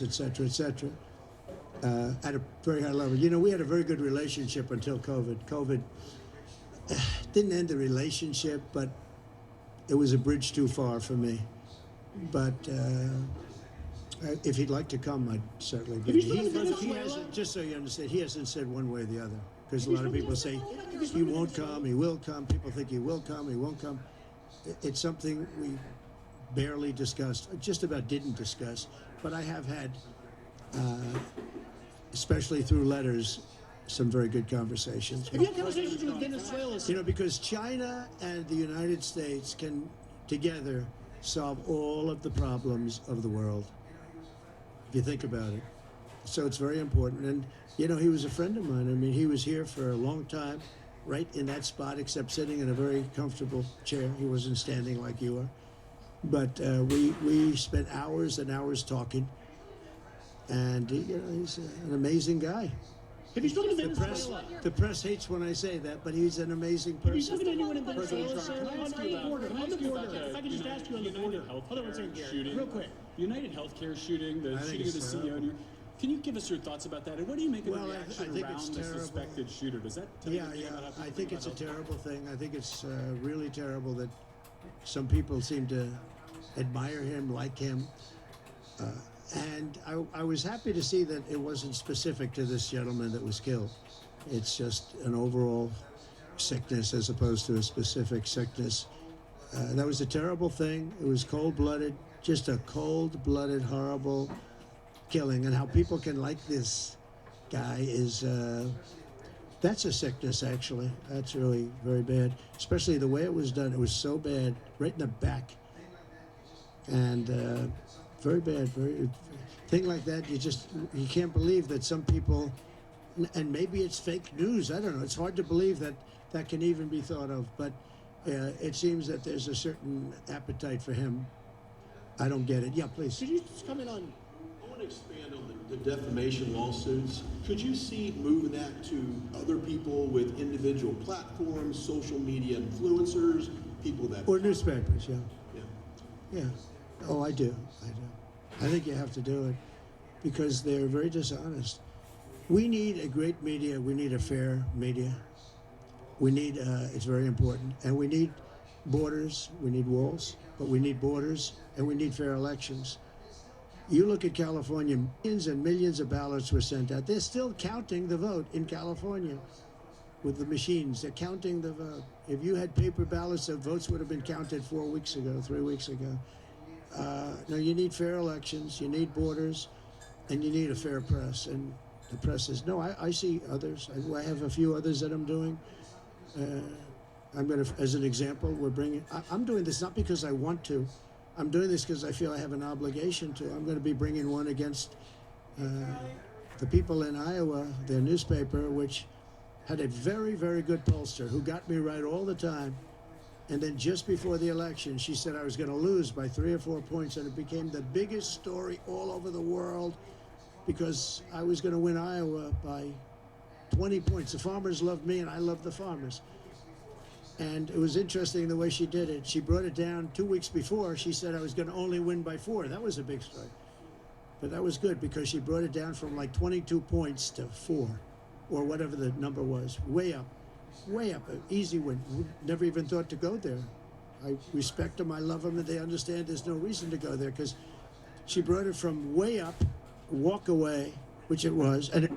et cetera, at a very high level. You know, we had a very good relationship until COVID. COVID didn't end the relationship, but it was a bridge too far for me. But if he'd like to come, I'd certainly be. He hasn't, just so you understand, he hasn't said one way or the other. Because a lot of people say he won't come, he will come. People think he will come, he won't come. It's something we barely discussed, just about didn't discuss. But I have had, especially through letters, some very good conversations. Have you had conversations with Venezuela? You know, because China and the United States can together solve all of the problems of the world, if you think about it. So it's very important. And, you know, he was a friend of mine. I mean, he was here for a long time, right in that spot, except sitting in a very comfortable chair. He wasn't standing like you are. But we spent hours and hours talking. And, you know, he's an amazing guy. Have you spoken to Venezuela? The press hates when I say that, but he's an amazing person. Have you spoken to anyone in Venezuela, sir? Can I ask you about On the border. If I could just ask you on the border. Hold on one second, Gary. Real quick. The United Healthcare shooting, the shooting of the CEO. Can you give us your thoughts about that? And what do you make of the reaction around the suspected shooter? Does that tell you anything about how I think it's a terrible thing. I think it's really terrible that some people seem to admire him, like him. And I was happy to see that it wasn't specific to this gentleman that was killed. It's just an overall sickness as opposed to a specific sickness. That was a terrible thing. It was cold-blooded, just a cold-blooded, horrible killing. And how people can like this guy is, that's a sickness, actually. That's really very bad, especially the way it was done. It was so bad, right in the back. And very bad, thing like that, you can't believe that some people, and maybe it's fake news, I don't know, it's hard to believe that that can even be thought of, but it seems that there's a certain appetite for him. I don't get it. Yeah, please. Could you just comment on... I want to expand on the defamation lawsuits. Could you see moving that to other people with individual platforms, social media influencers, people that... Or newspapers, yeah. Yeah. Yeah. Oh, I do. I think you have to do it because they're very dishonest. We need a great media. We need a fair media. We need, it's very important. And we need borders. We need walls, but we need borders and we need fair elections. You look at California, millions and millions of ballots were sent out. They're still counting the vote in California with the machines. They're counting the vote. If you had paper ballots, the votes would have been counted 4 weeks ago, 3 weeks ago. No, you need fair elections, you need borders, and you need a fair press. And the press is, no, I see others. I have a few others that I'm doing. I'm going to, as an example, I'm doing this not because I want to. I'm doing this because I feel I have an obligation to. I'm going to be bringing one against the people in Iowa, their newspaper, which had a very, very good pollster who got me right all the time. And then just before the election, she said I was going to lose by 3 or 4 points, and it became the biggest story all over the world because I was going to win Iowa by 20 points. The farmers loved me, and I loved the farmers. And it was interesting the way she did it. She brought it down 2 weeks before. She said I was going to only win by 4. That was a big story. But that was good because she brought it down from like 22 points to 4, or whatever the number was, way up. Way up, an easy win. Never even thought to go there. I respect them, I love them, and they understand there's no reason to go there because she brought it from way up, walk away, which it was, and then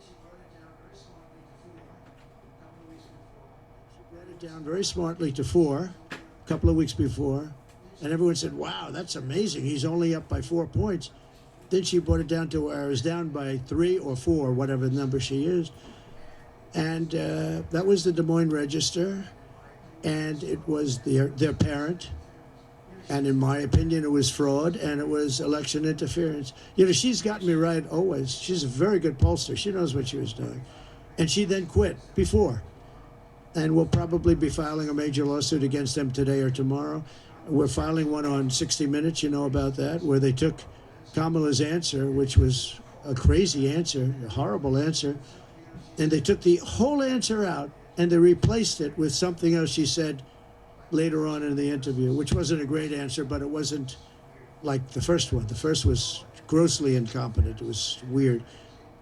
she brought it down very smartly to 4 a couple of weeks before, and everyone said, wow, that's amazing, he's only up by 4 points. Then she brought it down to where I was down by 3 or 4, whatever number she used. And that was the Des Moines Register, and it was their parent. And in my opinion, it was fraud, and it was election interference. You know, she's gotten me right always. She's a very good pollster. She knows what she was doing. And she then quit before. And we'll probably be filing a major lawsuit against them today or tomorrow. We're filing one on 60 Minutes, you know about that, where they took Kamala's answer, which was a crazy answer, a horrible answer, and they took the whole answer out and they replaced it with something else she said later on in the interview, which wasn't a great answer, but it wasn't like the first one. The first was grossly incompetent. It was weird.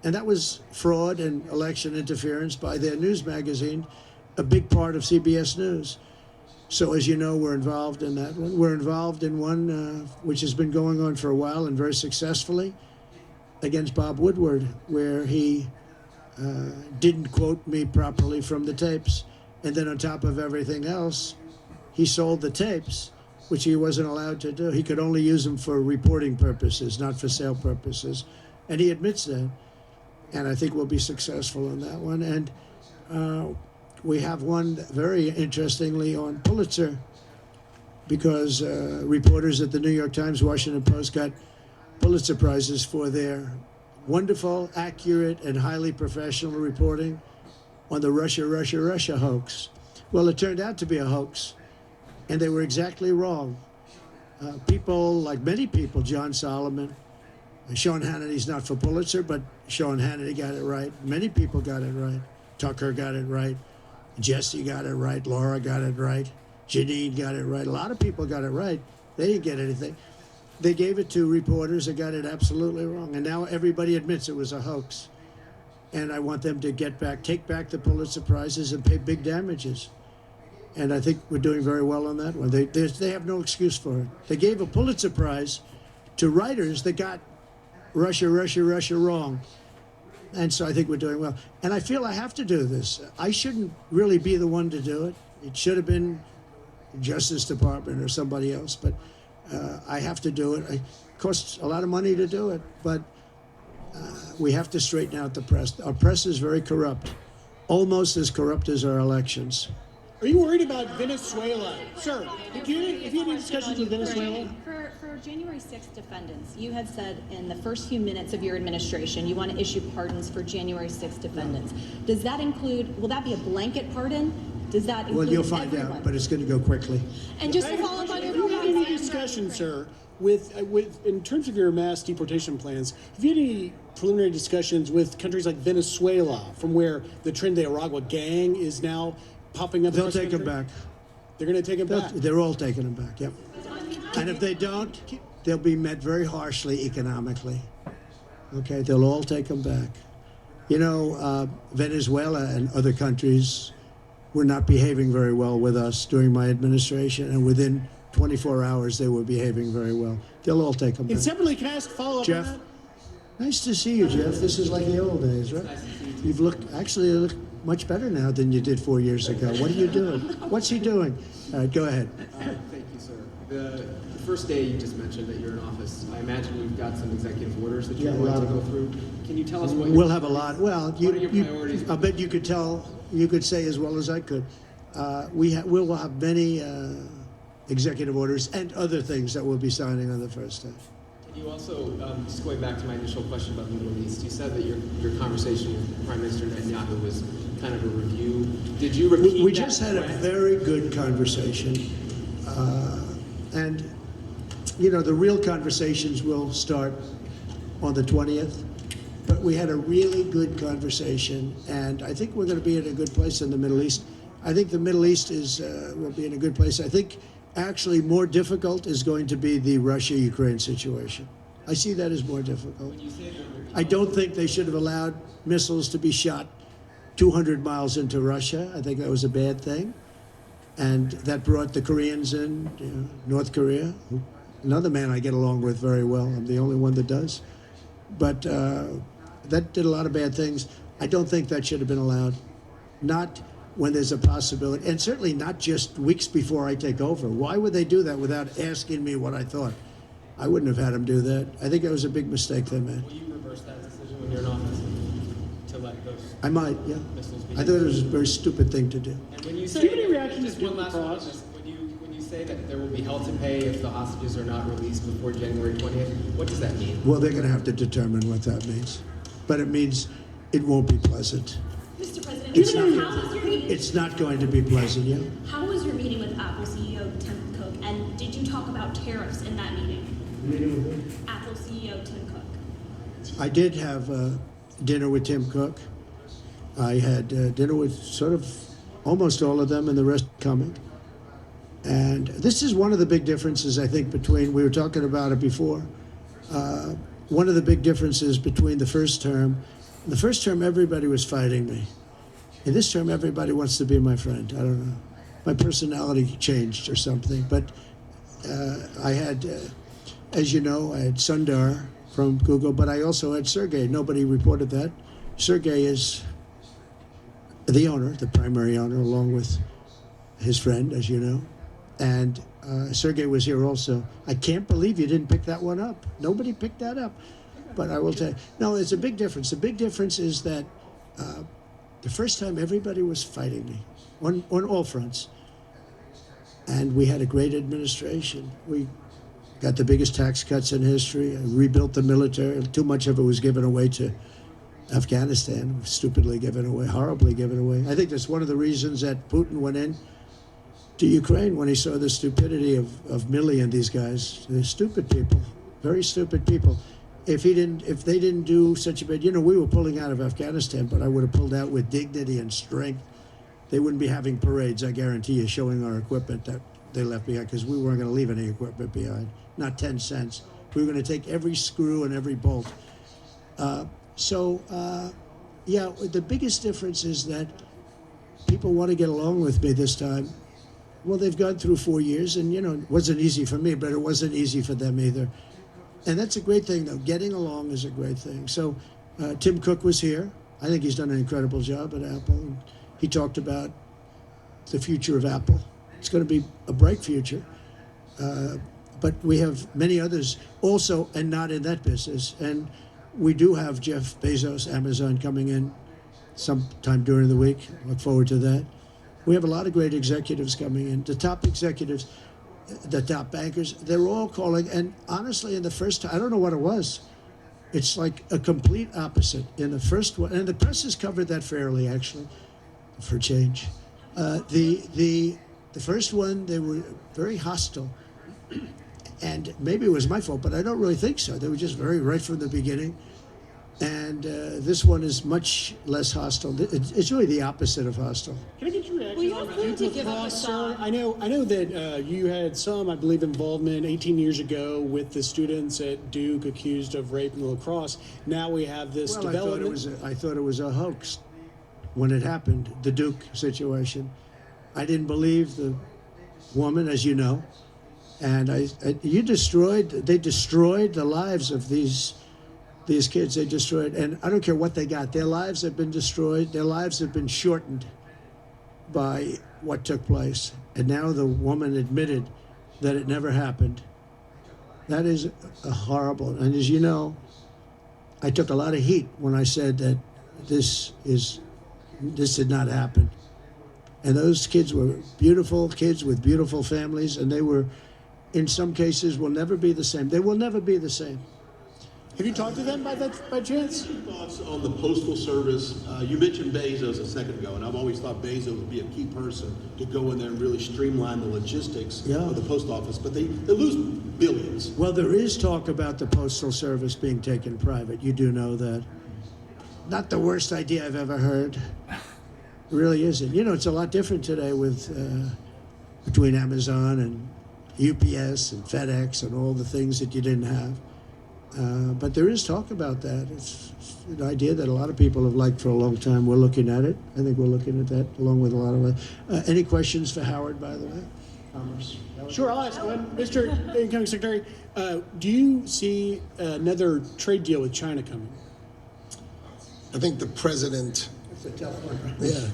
And that was fraud and election interference by their news magazine, a big part of CBS News. So as you know, we're involved in that one. We're involved in one which has been going on for a while and very successfully against Bob Woodward, where he didn't quote me properly from the tapes. And then on top of everything else, he sold the tapes, which he wasn't allowed to do. He could only use them for reporting purposes, not for sale purposes. And he admits that. And I think we'll be successful on that one. And we have one very interestingly on Pulitzer, because reporters at the New York Times, Washington Post got Pulitzer Prizes for their wonderful, accurate, and highly professional reporting on the Russia hoax. Well, it turned out to be a hoax, and they were exactly wrong. People, like many people, John Solomon, Sean Hannity's not for Pulitzer, but Sean Hannity got it right. Many people got it right. Tucker got it right. Jesse got it right. Laura got it right. Janine got it right. A lot of people got it right. They didn't get anything. They gave it to reporters that got it absolutely wrong. And now everybody admits it was a hoax. And I want them to take back the Pulitzer Prizes and pay big damages. And I think we're doing very well on that one. They have no excuse for it. They gave a Pulitzer Prize to writers that got Russia wrong. And so I think we're doing well. And I feel I have to do this. I shouldn't really be the one to do it. It should have been Justice Department or somebody else, but I have to do it. It costs a lot of money to do it, but we have to straighten out the press. Our press is very corrupt, almost as corrupt as our elections. Are you worried about Venezuela? Sir, if you had any discussions with Venezuela? For January 6th defendants, you had said in the first few minutes of your administration you want to issue pardons for January 6th defendants. Does that include, will that be a blanket pardon? Does that include Well, you'll find everyone? out, but it's going to go quickly. And just to follow up on your Have you had any comments, discussion, sir, with in terms of your mass deportation plans, have you had any preliminary discussions with countries like Venezuela, from where the Tren de Aragua gang is now popping up? They'll across the take them country? back. They're going to take them back. They're all taking them back, yep. And if they don't, they'll be met very harshly economically. Okay, they'll all take them back. You know, Venezuela and other countries were not behaving very well with us during my administration, and within 24 hours they were behaving very well. They'll all take them back. And separately, can I ask a follow-up Jeff, on that? nice to see you, Jeff. This is like the old days, right? You've actually look much better now than you did 4 years ago. What are you doing? What's he doing? All right, go ahead. Thank you, sir. The first day you just mentioned that you're in office, I imagine you've got some executive orders that you're Yeah, a going lot to of go them. through. Can you tell us what We'll have a lot. Well, What are your priorities? I bet you could tell. You could say as well as I could. We'll have many executive orders and other things that we'll be signing on the first day. Can you also, just going back to my initial question about the Middle East, you said that your conversation with Prime Minister Netanyahu was kind of a review. Did you repeat We that just had a threat? very good conversation, and you know the real conversations will start on the 20th. But we had a really good conversation, and I think we're going to be in a good place in the Middle East. I think the Middle East will be in a good place. I think actually more difficult is going to be the Russia-Ukraine situation. I see that as more difficult. When you say that I don't think they should have allowed missiles to be shot 200 miles into Russia. I think that was a bad thing. And that brought the Koreans in, North Korea. Another man I get along with very well. I'm the only one that does. But that did a lot of bad things. I don't think that should have been allowed. Not when there's a possibility, and certainly not just weeks before I take over. Why would they do that without asking me what I thought? I wouldn't have had them do that. I think it was a big mistake they made. will you reverse that decision when you're in office to let those I might, yeah. missiles be? I thought it was a very stupid thing to do. And when you So say, do you have any reaction just to one Jim last one on Cross? this, when you say that there will be hell to pay if the hostages are not released before January 20th, what does that mean? Well, they're going to have to determine what that means. But it means it won't be pleasant. Mr. President, It's how was your meeting? It's not going to be pleasant, yeah? How was your meeting with Apple CEO Tim Cook, and did you talk about tariffs in that meeting? Apple CEO Tim Cook. I did have dinner with Tim Cook. I had dinner with sort of almost all of them, and the rest coming. And this is one of the big differences, I think, between, we were talking about it before, one of the big differences between the first term. In the first term, everybody was fighting me. In this term, everybody wants to be my friend. I don't know. My personality changed or something. But I had, as you know, I had Sundar from Google, but I also had Sergey. Nobody reported that. Sergey is the owner, the primary owner, along with his friend, as you know. And Sergey was here also. I can't believe you didn't pick that one up. Nobody picked that up. But I will tell you, no, it's a big difference. The big difference is that the first time everybody was fighting me on all fronts. And we had a great administration. We got the biggest tax cuts in history, rebuilt the military. Too much of it was given away to Afghanistan, stupidly given away, horribly given away. I think that's one of the reasons that Putin went in to Ukraine when he saw the stupidity of Milley and these guys. They're stupid people, very stupid people. If they didn't do such a bad, we were pulling out of Afghanistan, but I would have pulled out with dignity and strength. They wouldn't be having parades, I guarantee you, showing our equipment that they left behind, because we weren't going to leave any equipment behind, not 10 cents. We were going to take every screw and every bolt. Yeah, the biggest difference is that people want to get along with me this time. Well, they've gone through 4 years, and it wasn't easy for me, but it wasn't easy for them either. And that's a great thing, though. Getting along is a great thing. So Tim Cook was here. I think he's done an incredible job at Apple. He talked about the future of Apple. It's going to be a bright future. But we have many others also, and not in that business. And we do have Jeff Bezos, Amazon, coming in sometime during the week. Look forward to that. We have a lot of great executives coming in. The top executives, the top bankers, they're all calling. And honestly, in the first time, I don't know what it was. It's like a complete opposite. In the first one, and the press has covered that fairly, actually, for change. The first one, they were very hostile. And maybe it was my fault, but I don't really think so. They were just very right from the beginning. And this one is much less hostile. It's really the opposite of hostile. Can I get your reaction? Well, you're free to give up a sir? I know that you had some, I believe, involvement 18 years ago with the students at Duke accused of rape in La Crosse. Now we have this development. I thought it was a hoax when it happened, the Duke situation. I didn't believe the woman, as you know, and they destroyed the lives of these kids. They destroyed, and I don't care what they got. Their lives have been destroyed. Their lives have been shortened by what took place. And now the woman admitted that it never happened. That is a horrible. And as you know, I took a lot of heat when I said that this did not happen. And those kids were beautiful kids with beautiful families, and they were, in some cases, will never be the same. They will never be the same. Have you talked to them by chance? Your thoughts on the Postal Service? You mentioned Bezos a second ago, and I've always thought Bezos would be a key person to go in there and really streamline the logistics of the post office. But they lose billions. Well, there is talk about the Postal Service being taken private. You do know that. Not the worst idea I've ever heard. It really isn't. It's a lot different today with between Amazon and UPS and FedEx and all the things that you didn't have. But there is talk about that. It's an idea that a lot of people have liked for a long time. We're looking at it. I think we're looking at that along with a lot of any questions for Howard, by the way? Commerce. Sure, I'll ask one. Mr. Incoming Secretary, do you see another trade deal with China coming? I think the president. It's a tough one. Yeah.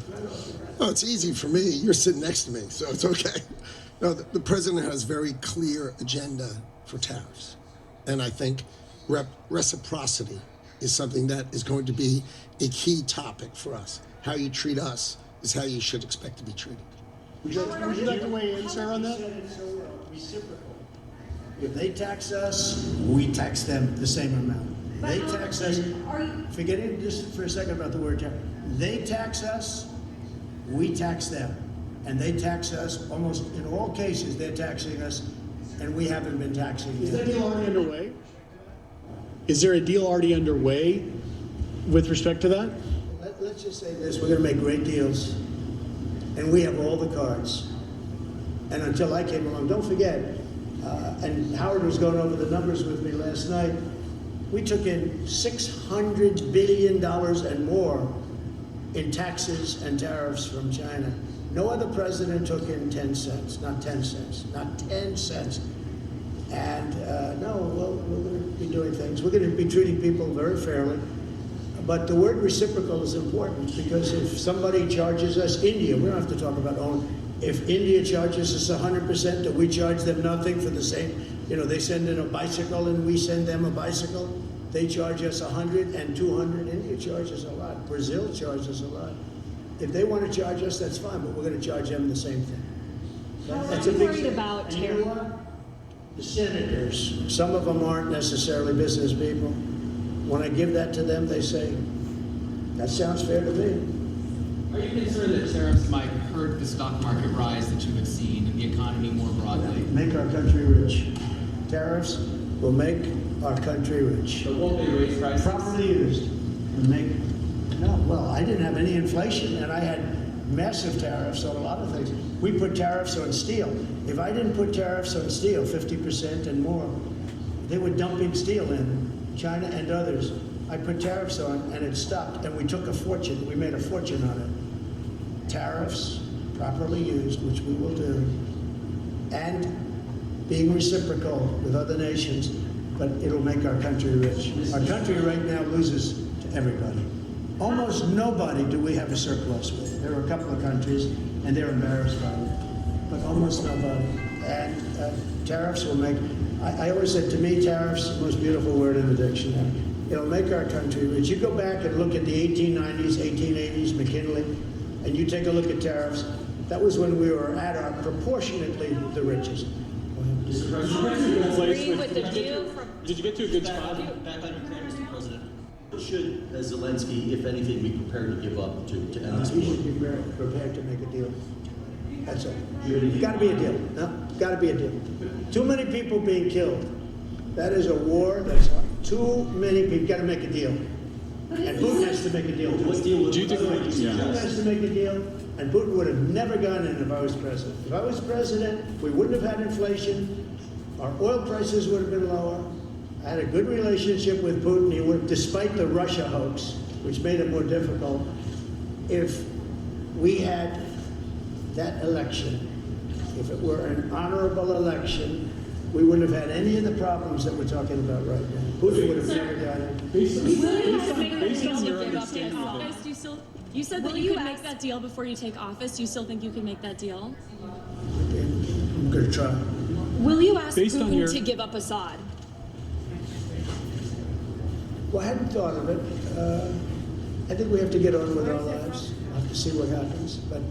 No, it's easy for me. You're sitting next to me, so it's okay. No, the president has very clear agenda for tariffs. And I think reciprocity is something that is going to be a key topic for us. How you treat us is how you should expect to be treated. Would you like to weigh in, sir, on that? Reciprocal. If they tax us, we tax them the same amount. They tax us. Forget it just for a second about the word tax. They tax us, we tax them. And they tax us, almost in all cases, they're taxing us, and we haven't been taxing them. Is that deal already underway? Is there a deal already underway with respect to that? Let's just say this, we're going to make great deals, and we have all the cards. And until I came along, don't forget, and Howard was going over the numbers with me last night, we took in $600 billion and more in taxes and tariffs from China. No other president took in 10 cents, not 10 cents, not 10 cents. And no, we're going to be doing things. We're going to be treating people very fairly. But the word reciprocal is important, because if somebody charges us, India, we don't have to talk about own. If India charges us 100%, do we charge them nothing for the same? You know, they send in a bicycle and we send them a bicycle. They charge us 100 and 200. India charges a lot. Brazil charges a lot. If they want to charge us, that's fine, but we're going to charge them the same thing. That's a big worried thing. about And you know what? The senators, some of them aren't necessarily business people. When I give that to them, they say, that sounds fair to me. Are you concerned that tariffs might hurt the stock market rise that you have seen and the economy more broadly? Make our country rich. Tariffs will make our country rich. But won't they raise prices? Properly used. And make, no, well, I didn't have any inflation, and I had massive tariffs on a lot of things. We put tariffs on steel. If I didn't put tariffs on steel, 50% and more, they were dumping steel in, China and others. I put tariffs on, and it stopped, and we took a fortune. We made a fortune on it. Tariffs, properly used, which we will do, and being reciprocal with other nations, but it'll make our country rich. Our country right now loses to everybody. Almost nobody do we have a surplus with. There are a couple of countries, and they're embarrassed by it, but almost nobody. And tariffs will make, I always said, to me, tariffs, the most beautiful word in the dictionary. It'll make our country rich. You go back and look at the 1890s, 1880s, McKinley, and you take a look at tariffs. That was when we were at our proportionately the richest. Agree with the view from Did you get to a good spot? Back on Ukraine, Mr. President. Should Zelensky, if anything, be prepared to give up to end this We war? should be prepared to make a deal. That's all. Got to be a deal. No, got to be a deal. Too many people being killed. That is a war. That's too many people. Got to make a deal. And Putin has to make a deal. What deal would Do you think- Putin has to make a deal, and Putin would have never gone in if I was president. If I was president, we wouldn't have had inflation. Our oil prices would have been lower. I had a good relationship with Putin. He would, despite the Russia hoax, which made it more difficult. If we had that election, if it were an honorable election, we wouldn't have had any of the problems that we're talking about right now. Putin would have never got in. Based on your Take understanding of office, it, do you still? You said that Will you you could ask- make that deal before you take office. Do you still think you can make that deal? I'm going to try. Will you ask Based on Putin your- to give up Assad? Well, I hadn't thought of it. I think we have to get on with our lives. We'll have to see what happens. But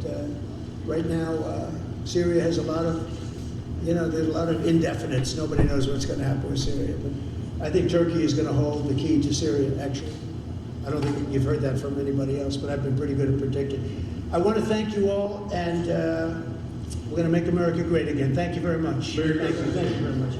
right now, Syria has a lot of, there's a lot of indefinites. Nobody knows what's going to happen with Syria. But I think Turkey is going to hold the key to Syria, actually. I don't think you've heard that from anybody else, but I've been pretty good at predicting. I want to thank you all, and we're going to make America great again. Thank you very much. Thank you very much.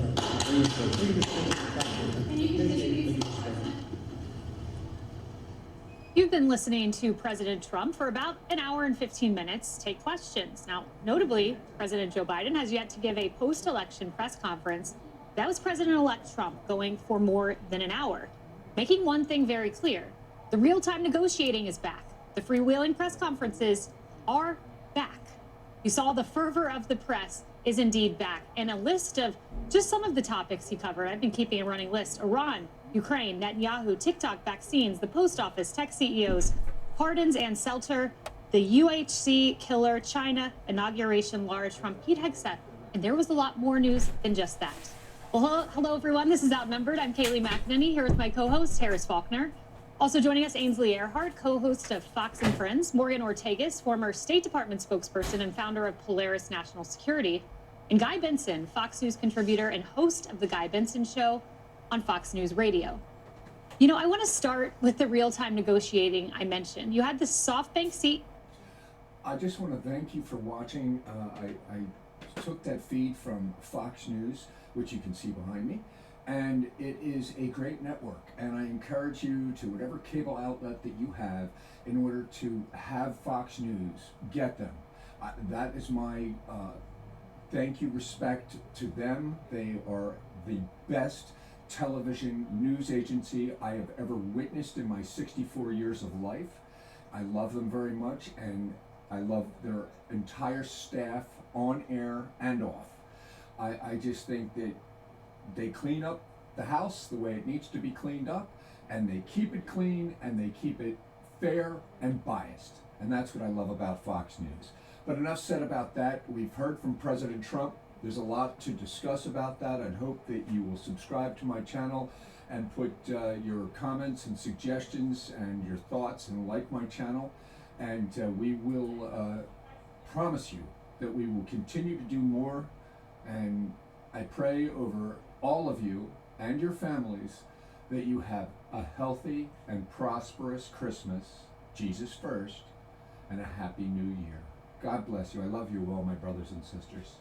You've been listening to President Trump for about an hour and 15 minutes. Take questions. Now, notably, President Joe Biden has yet to give a post-election press conference. That was President-elect Trump going for more than an hour, making one thing very clear. The real-time negotiating is back. The freewheeling press conferences are back. You saw the fervor of the press is indeed back. And a list of just some of the topics he covered. I've been keeping a running list. Iran, Ukraine, Netanyahu, TikTok, vaccines, the post office, tech CEOs, pardons and Seltzer, the UHC killer, China, inauguration, Lara Trump, Pete Hegseth. And there was a lot more news than just that. Well, hello everyone. This is Outnumbered. I'm Kayleigh McEnany here with my co-host, Harris Faulkner. Also joining us, Ainsley Earhart, co-host of Fox and Friends, Morgan Ortagus, former State Department spokesperson and founder of Polaris National Security, and Guy Benson, Fox News contributor and host of The Guy Benson Show on Fox News Radio. I want to start with the real-time negotiating I mentioned. You had the SoftBank seat. I just want to thank you for watching. I took that feed from Fox News, which you can see behind me, and it is a great network. And I encourage you to whatever cable outlet that you have in order to have Fox News, get them. That is my thank you, respect to them. They are the best television news agency I have ever witnessed in my 64 years of life. I love them very much, and I love their entire staff on air and off. I just think that they clean up the house the way it needs to be cleaned up, and they keep it clean, and they keep it fair and biased. And that's what I love about Fox News. But enough said about that. We've heard from President Trump. There's a lot to discuss about that. I'd hope that you will subscribe to my channel and put your comments and suggestions and your thoughts and like my channel. And we will promise you that we will continue to do more. And I pray over all of you and your families that you have a healthy and prosperous Christmas, Jesus first, and a happy new year. God bless you. I love you all, my brothers and sisters.